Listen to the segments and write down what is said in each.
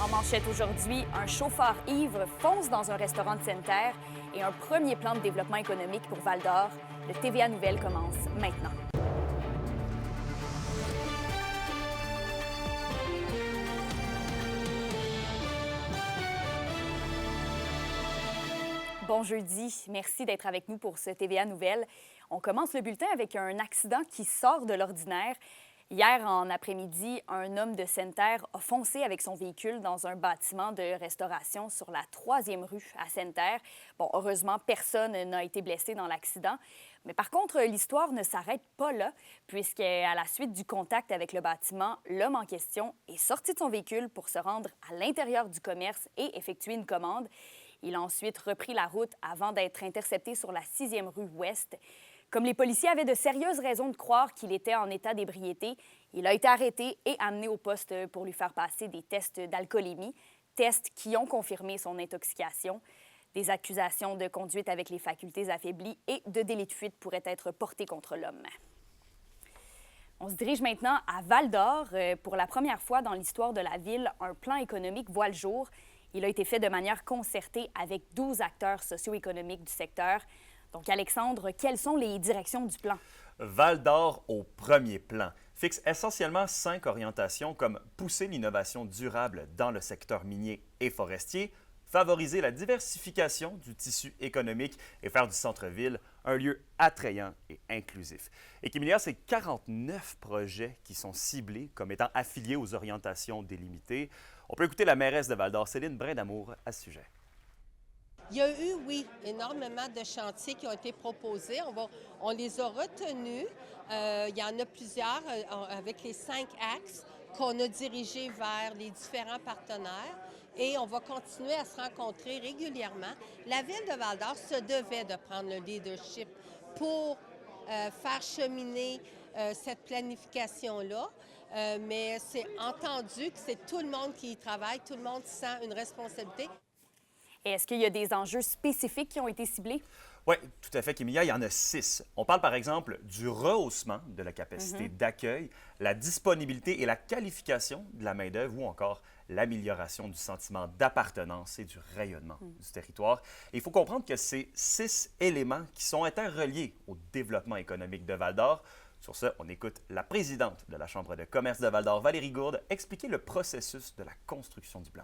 En manchette aujourd'hui, un chauffeur ivre fonce dans un restaurant de Sainte-Terre et un premier plan de développement économique pour Val-d'Or. Le TVA Nouvelles commence maintenant. Bon jeudi, merci d'être avec nous pour ce TVA Nouvelles. On commence le bulletin avec un accident qui sort de l'ordinaire. Hier en après-midi, un homme de Sainte-Terre a foncé avec son véhicule dans un bâtiment de restauration sur la 3e rue à Sainte-Terre. Bon, heureusement, personne n'a été blessé dans l'accident. Mais par contre, l'histoire ne s'arrête pas là, puisqu'à la suite du contact avec le bâtiment, l'homme en question est sorti de son véhicule pour se rendre à l'intérieur du commerce et effectuer une commande. Il a ensuite repris la route avant d'être intercepté sur la 6e rue Ouest. Comme les policiers avaient de sérieuses raisons de croire qu'il était en état d'ébriété, il a été arrêté et amené au poste pour lui faire passer des tests d'alcoolémie, tests qui ont confirmé son intoxication. Des accusations de conduite avec les facultés affaiblies et de délit de fuite pourraient être portées contre l'homme. On se dirige maintenant à Val-d'Or. Pour la première fois dans l'histoire de la ville, un plan économique voit le jour. Il a été fait de manière concertée avec 12 acteurs socio-économiques du secteur. Donc, Alexandre, quelles sont les directions du plan? Val-d'Or au premier plan fixe essentiellement 5 orientations comme pousser l'innovation durable dans le secteur minier et forestier, favoriser la diversification du tissu économique et faire du centre-ville un lieu attrayant et inclusif. Et Kémilia, c'est 49 projets qui sont ciblés comme étant affiliés aux orientations délimitées. On peut écouter la mairesse de Val-d'Or, Céline Brindamour, à ce sujet. Il y a eu, oui, énormément de chantiers qui ont été proposés. On les a retenus. Il y en a plusieurs avec les 5 axes qu'on a dirigés vers les différents partenaires et on va continuer à se rencontrer régulièrement. La Ville de Val-d'Or se devait de prendre le leadership pour faire cheminer cette planification-là. Mais c'est entendu que c'est tout le monde qui y travaille, tout le monde sent une responsabilité. Et est-ce qu'il y a des enjeux spécifiques qui ont été ciblés? Oui, tout à fait, Kémilia. Il y en a 6. On parle par exemple du rehaussement de la capacité d'accueil, la disponibilité et la qualification de la main-d'œuvre ou encore l'amélioration du sentiment d'appartenance et du rayonnement du territoire. Et il faut comprendre que ces 6 éléments qui sont interreliés au développement économique de Val-d'Or. Sur ce, on écoute la présidente de la Chambre de commerce de Val-d'Or, Valérie Gourde, expliquer le processus de la construction du plan.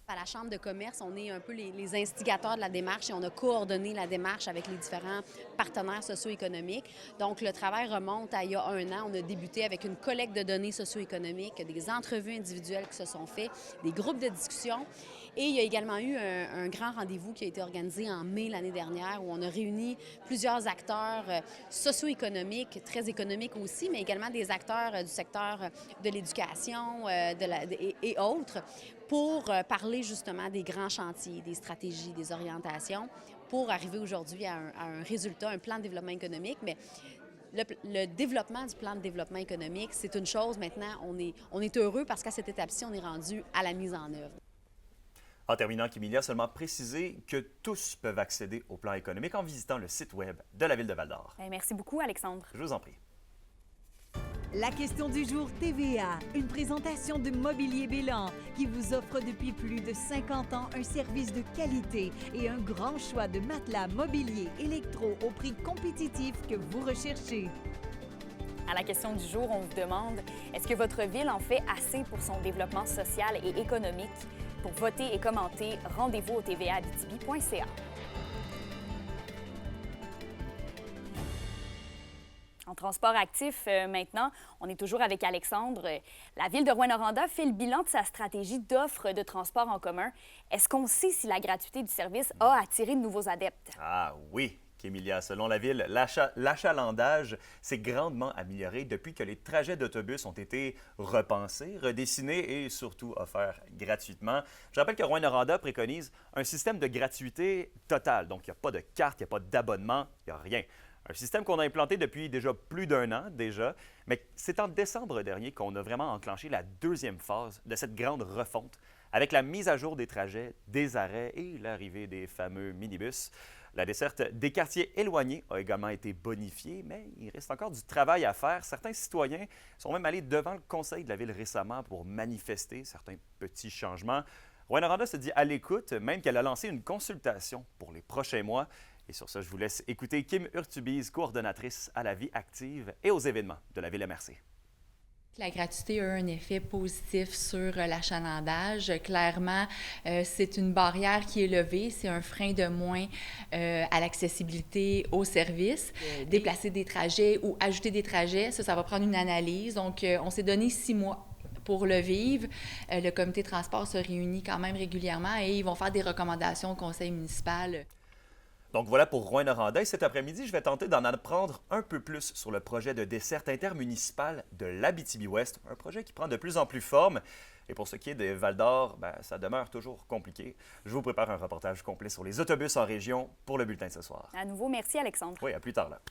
À la Chambre de commerce, on est un peu les instigateurs de la démarche et on a coordonné la démarche avec les différents partenaires socio-économiques. Donc, le travail remonte à il y a 1 an. On a débuté avec une collecte de données socio-économiques, des entrevues individuelles qui se sont faites, des groupes de discussion. Et il y a également eu un grand rendez-vous qui a été organisé en mai l'année dernière où on a réuni plusieurs acteurs socio-économiques, très économiques aussi, mais également des acteurs du secteur de l'éducation et autres pour parler justement des grands chantiers, des stratégies, des orientations, pour arriver aujourd'hui à un résultat, un plan de développement économique. Mais le développement du plan de développement économique, c'est une chose. Maintenant, on est heureux parce qu'à cette étape-ci, on est rendu à la mise en œuvre. En terminant, Kémilia, seulement préciser que tous peuvent accéder au plan économique en visitant le site Web de la Ville de Val-d'Or. Merci beaucoup, Alexandre. Je vous en prie. La question du jour TVA, une présentation de Mobilier Bélan qui vous offre depuis plus de 50 ans un service de qualité et un grand choix de matelas, mobilier, électro au prix compétitif que vous recherchez. À la question du jour, on vous demande, est-ce que votre ville en fait assez pour son développement social et économique? Pour voter et commenter, rendez-vous au tvaabitibi.ca. En transport actif, maintenant, on est toujours avec Alexandre. La Ville de Rouyn-Noranda fait le bilan de sa stratégie d'offre de transport en commun. Est-ce qu'on sait si la gratuité du service a attiré de nouveaux adeptes? Ah oui, Kémilia. Selon la Ville, l'achalandage s'est grandement amélioré depuis que les trajets d'autobus ont été repensés, redessinés et surtout offerts gratuitement. Je rappelle que Rouyn-Noranda préconise un système de gratuité totale. Donc, il n'y a pas de carte, il n'y a pas d'abonnement, il n'y a rien. Un système qu'on a implanté depuis déjà plus d'1 an mais c'est en décembre dernier qu'on a vraiment enclenché la 2e phase de cette grande refonte avec la mise à jour des trajets, des arrêts et l'arrivée des fameux minibus. La desserte des quartiers éloignés a également été bonifiée, mais il reste encore du travail à faire. Certains citoyens sont même allés devant le conseil de la ville récemment pour manifester certains petits changements. Rouyn-Noranda se dit à l'écoute, même qu'elle a lancé une consultation pour les prochains mois. Et sur ça, je vous laisse écouter Kim Urtubise, coordonnatrice à la vie active et aux événements de la ville MRC. La gratuité a un effet positif sur l'achalandage. Clairement, c'est une barrière qui est levée, c'est un frein de moins à l'accessibilité aux services. Déplacer des trajets ou ajouter des trajets, ça va prendre une analyse. Donc, on s'est donné 6 mois pour le vivre. Le comité de transport se réunit quand même régulièrement et ils vont faire des recommandations au conseil municipal. Donc voilà pour Rouyn-Noranda. Et cet après-midi, je vais tenter d'en apprendre un peu plus sur le projet de desserte intermunicipale de l'Abitibi-Ouest, un projet qui prend de plus en plus forme. Et pour ce qui est de Val-d'Or, ça demeure toujours compliqué. Je vous prépare un reportage complet sur les autobus en région pour le bulletin de ce soir. À nouveau, merci Alexandre. Oui, à plus tard là.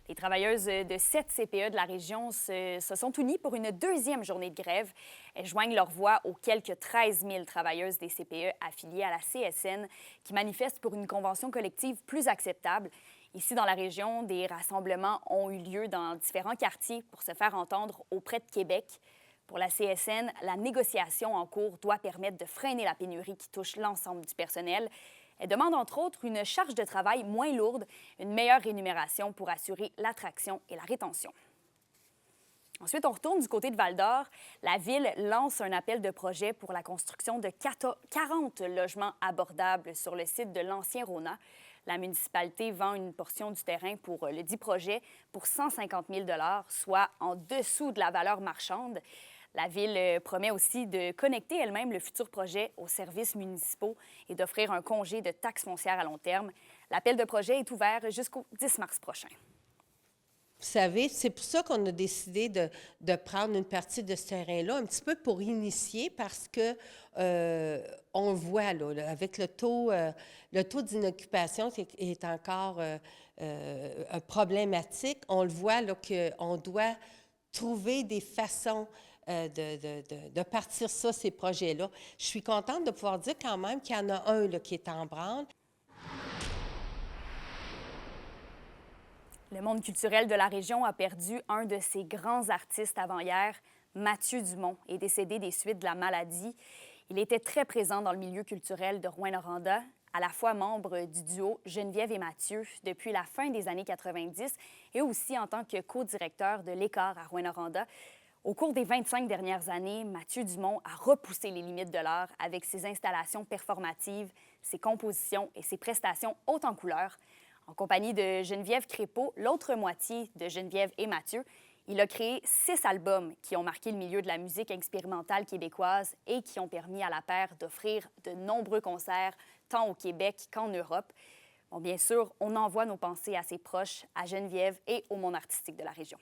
Les travailleuses de 7 CPE de la région se sont unies pour une deuxième journée de grève. Elles joignent leur voix aux quelques 13 000 travailleuses des CPE affiliées à la CSN qui manifestent pour une convention collective plus acceptable. Ici, dans la région, des rassemblements ont eu lieu dans différents quartiers pour se faire entendre auprès de Québec. Pour la CSN, la négociation en cours doit permettre de freiner la pénurie qui touche l'ensemble du personnel. Elle demande entre autres une charge de travail moins lourde, une meilleure rémunération pour assurer l'attraction et la rétention. Ensuite, on retourne du côté de Val-d'Or. La ville lance un appel de projet pour la construction de 40 logements abordables sur le site de l'ancien Rona. La municipalité vend une portion du terrain pour le dit projet pour 150 000 $, soit en dessous de la valeur marchande. La Ville promet aussi de connecter elle-même le futur projet aux services municipaux et d'offrir un congé de taxes foncières à long terme. L'appel de projet est ouvert jusqu'au 10 mars prochain. Vous savez, c'est pour ça qu'on a décidé de prendre une partie de ce terrain-là, un petit peu pour initier, parce que on voit, là, avec le taux d'inoccupation qui est encore problématique, on le voit qu'on doit trouver des façons de partir ça, ces projets-là. Je suis contente de pouvoir dire quand même qu'il y en a un là, qui est en branle. Le monde culturel de la région a perdu un de ses grands artistes avant-hier. Mathieu Dumont est décédé des suites de la maladie. Il était très présent dans le milieu culturel de Rouyn-Noranda, à la fois membre du duo Geneviève et Mathieu depuis la fin des années 90 et aussi en tant que co-directeur de l'Écart à Rouyn-Noranda. Au cours des 25 dernières années, Mathieu Dumont a repoussé les limites de l'art avec ses installations performatives, ses compositions et ses prestations hautes en couleurs. En compagnie de Geneviève Crépeau, l'autre moitié de Geneviève et Mathieu, il a créé 6 albums qui ont marqué le milieu de la musique expérimentale québécoise et qui ont permis à la paire d'offrir de nombreux concerts, tant au Québec qu'en Europe. Bon, bien sûr, on envoie nos pensées à ses proches, à Geneviève et au monde artistique de la région.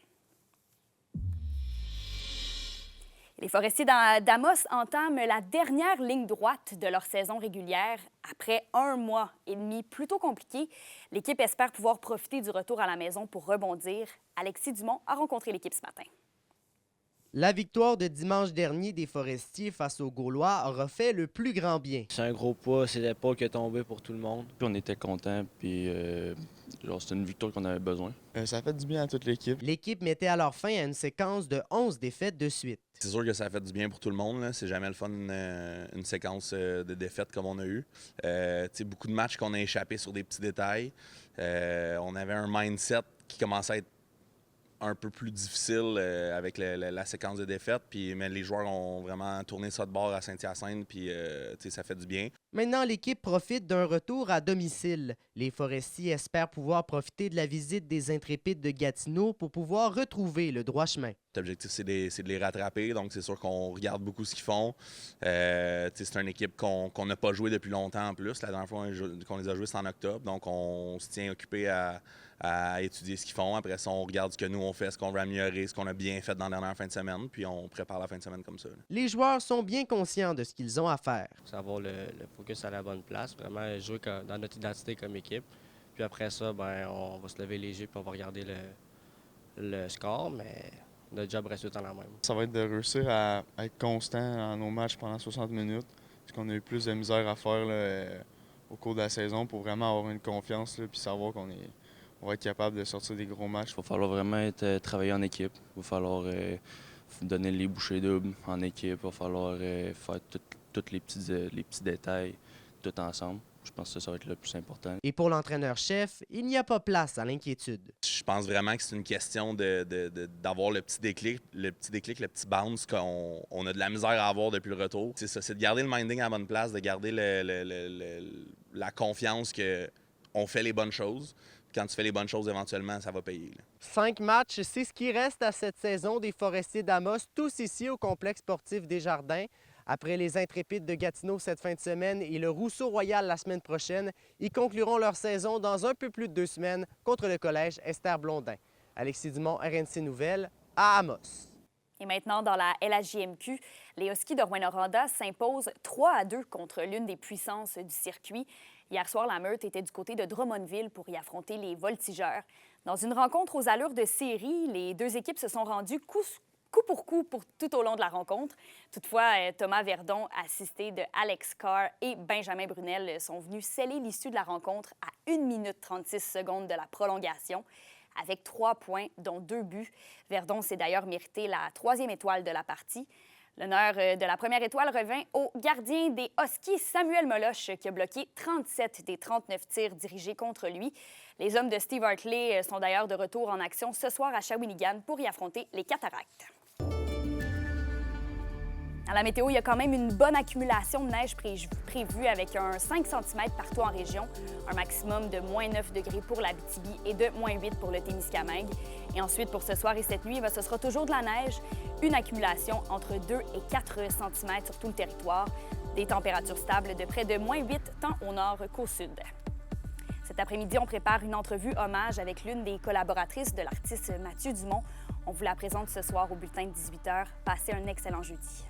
Les forestiers d'Amos entament la dernière ligne droite de leur saison régulière. Après 1 mois et demi plutôt compliqué, l'équipe espère pouvoir profiter du retour à la maison pour rebondir. Alexis Dumont a rencontré l'équipe ce matin. La victoire de dimanche dernier des Forestiers face aux Gaulois aura fait le plus grand bien. C'est un gros poids, c'est l'épaule qui est tombée pour tout le monde. Puis on était contents, puis c'était une victoire qu'on avait besoin. Ça a fait du bien à toute l'équipe. L'équipe mettait alors fin à une séquence de 11 défaites de suite. C'est sûr que ça a fait du bien pour tout le monde, là. C'est jamais le fun, une séquence de défaites comme on a eu. Beaucoup de matchs qu'on a échappé sur des petits détails. On avait un mindset qui commençait à être un peu plus difficile avec la séquence de défaites, mais les joueurs ont vraiment tourné ça de bord à Saint-Hyacinthe, puis ça fait du bien. Maintenant, l'équipe profite d'un retour à domicile. Les Forestiers espèrent pouvoir profiter de la visite des Intrépides de Gatineau pour pouvoir retrouver le droit chemin. L'objectif, c'est de les rattraper, donc c'est sûr qu'on regarde beaucoup ce qu'ils font. C'est une équipe qu'on n'a pas joué depuis longtemps en plus. La dernière fois qu'on les a joués, c'est en octobre, donc on se tient occupé à étudier ce qu'ils font. Après ça, on regarde ce que nous, on fait, ce qu'on veut améliorer, ce qu'on a bien fait dans la dernière fin de semaine, puis on prépare la fin de semaine comme ça. Les joueurs sont bien conscients de ce qu'ils ont à faire. C'est avoir le focus à la bonne place, vraiment jouer dans notre identité comme équipe. Puis après ça, on va se lever léger puis on va regarder le score, mais notre job reste tout le temps la même. Ça va être de réussir à être constant dans nos matchs pendant 60 minutes, parce qu'on a eu plus de misère à faire au cours de la saison pour vraiment avoir une confiance et savoir qu'on va être capable de sortir des gros matchs. Il va falloir vraiment travailler en équipe. Il va falloir donner les bouchées doubles en équipe. Il va falloir faire tous les petits détails tout ensemble. Je pense que ça va être le plus important. Et pour l'entraîneur-chef, il n'y a pas place à l'inquiétude. Je pense vraiment que c'est une question d'avoir le petit déclic, le petit bounce qu'on a de la misère à avoir depuis le retour. C'est ça, c'est de garder le minding à la bonne place, de garder la confiance qu'on fait les bonnes choses. Quand tu fais les bonnes choses, éventuellement, ça va payer. 5 matchs, c'est ce qui reste à cette saison des Forestiers d'Amos, tous ici au complexe sportif des Jardins. Après les Intrépides de Gatineau cette fin de semaine et le Rousseau Royal la semaine prochaine, ils concluront leur saison dans un peu plus de 2 semaines contre le collège Esther Blondin. Alexis Dumont, RNC Nouvelles, à Amos. Et maintenant, dans la LHJMQ, les Huskies de Rouyn-Noranda s'imposent 3-2 contre l'une des puissances du circuit. Hier soir, la Meute était du côté de Drummondville pour y affronter les Voltigeurs. Dans une rencontre aux allures de série, les deux équipes se sont rendues coup pour coup tout au long de la rencontre. Toutefois, Thomas Verdon, assisté de Alex Carr et Benjamin Brunel, sont venus sceller l'issue de la rencontre à 1 minute 36 secondes de la prolongation, avec 3 points, dont 2 buts. Verdon s'est d'ailleurs mérité la 3e étoile de la partie. L'honneur de la première étoile revint au gardien des Huskies, Samuel Moloche, qui a bloqué 37 des 39 tirs dirigés contre lui. Les hommes de Steve Hartley sont d'ailleurs de retour en action ce soir à Shawinigan pour y affronter les Cataractes. À la météo, il y a quand même une bonne accumulation de neige prévue avec un 5 cm partout en région, un maximum de moins 9 degrés pour l'Abitibi et de moins 8 pour le Témiscamingue. Et ensuite, pour ce soir et cette nuit, ce sera toujours de la neige, une accumulation entre 2 et 4 cm sur tout le territoire, des températures stables de près de moins 8 tant au nord qu'au sud. Cet après-midi, on prépare une entrevue hommage avec l'une des collaboratrices de l'artiste Mathieu Dumont. On vous la présente ce soir au bulletin de 18h. Passez un excellent jeudi.